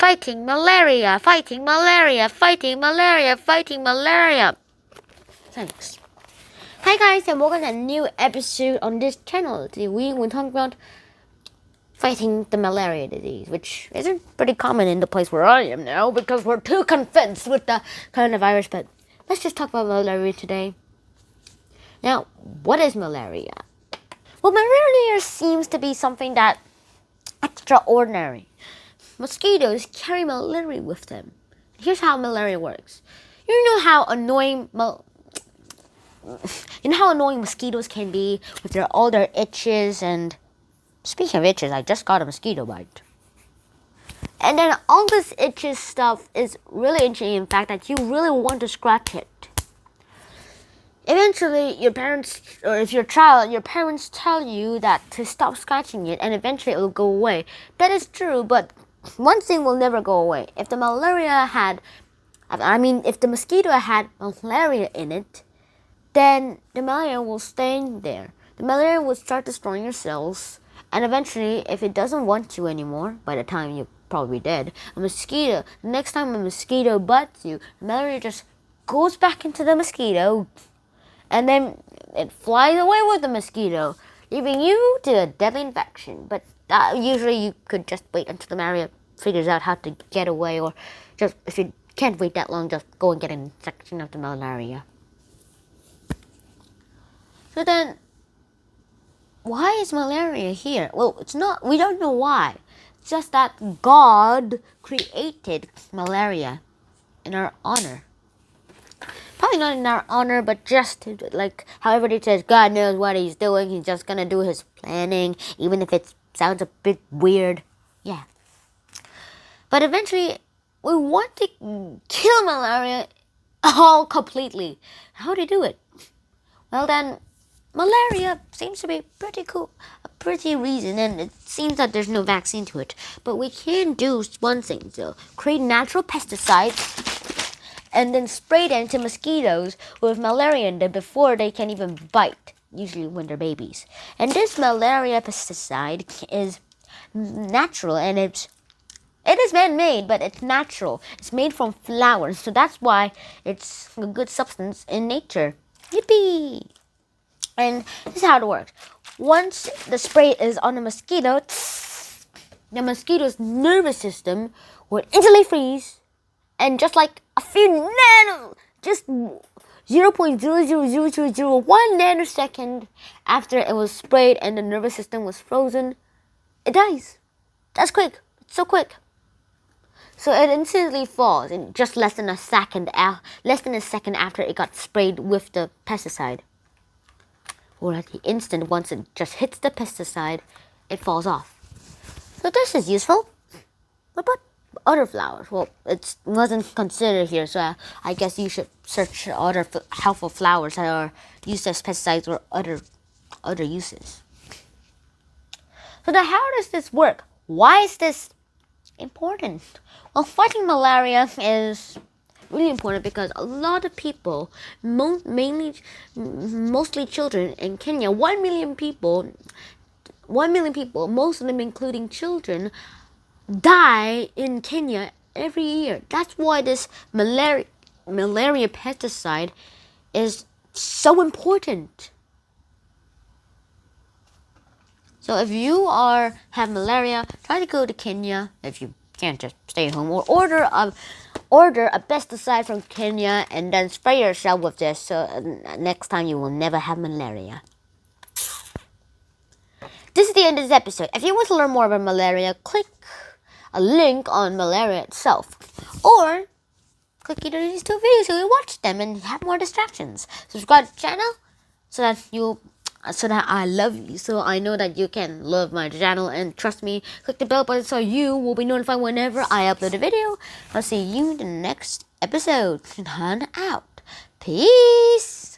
Fighting malaria, fighting malaria, fighting malaria, fighting malaria. Thanks. Hi guys, and welcome to a new episode on this channel. Today we will talk about fighting the malaria disease, which isn't pretty common in the place where I am now because we're too convinced with the coronavirus. But let's just talk about malaria today. Now, what is malaria? Well, malaria seems to be something that extraordinary. Mosquitoes carry malaria with them. Here's how malaria works. You know how annoying mosquitoes can be with all their itches. And speaking of itches, I just got a mosquito bite. And then all this itches stuff is really itchy. In fact, that you really want to scratch it. Eventually, your parents, or if you're a child, your parents tell you that to stop scratching it, and eventually it will go away. That is true, but one thing will never go away. If the mosquito had malaria in it, then the malaria will stay in there. The malaria will start destroying your cells, and eventually, if it doesn't want you anymore, by the time you're probably dead, next time a mosquito bites you, the malaria just goes back into the mosquito, and then it flies away with the mosquito, leaving you to a deadly infection. But usually you could just wait until the malaria figures out how to get away, or just if you can't wait that long, just go and get an infection of the malaria. So then, why is malaria here? Well, we don't know why. It's just that God created malaria in our honor. Probably not in our honor, but just like how everybody says God knows what he's doing. He's just going to do his planning, even if it sounds a bit weird. Yeah. But eventually, we want to kill malaria all completely. How do you do it? Well then, malaria seems to be pretty cool, a pretty reason, and it seems that there's no vaccine to it. But we can do one thing, so create natural pesticides and then spray them to mosquitoes with malaria in them before they can even bite, usually when they're babies. And this malaria pesticide is natural, and it is man-made, but it's natural. It's made from flowers, so that's why it's a good substance in nature. Yippee! And this is how it works. Once the spray is on the mosquito, the mosquito's nervous system will instantly freeze, and just like a few just 0.00001 nanosecond after it was sprayed and the nervous system was frozen, it dies. That's quick. It's so quick. So it instantly falls in just less than a second after it got sprayed with the pesticide. Or at the instant, once it just hits the pesticide, it falls off. So this is useful. What about other flowers? Well, it wasn't considered here, so I guess you should search other helpful flowers that are used as pesticides or other uses. So now, how does this work? Why is this important? Well, fighting malaria is really important because a lot of people, mostly children in Kenya, 1 million people, most of them including children, die in Kenya every year. That's why this malaria pesticide is so important. So if you have malaria, try to go to Kenya. If you can't, just stay at home, or order a pesticide from Kenya and then spray yourself with this, so next time you will never have malaria. This is the end of this episode. If you want to learn more about malaria, click a link on malaria itself, or click either of these two videos so you watch them and have more distractions. Subscribe to the channel so that I love you, so I know that you can love my channel, and trust me, click the bell button so you will be notified whenever I upload a video. I'll see you in the next episode. On out. Peace.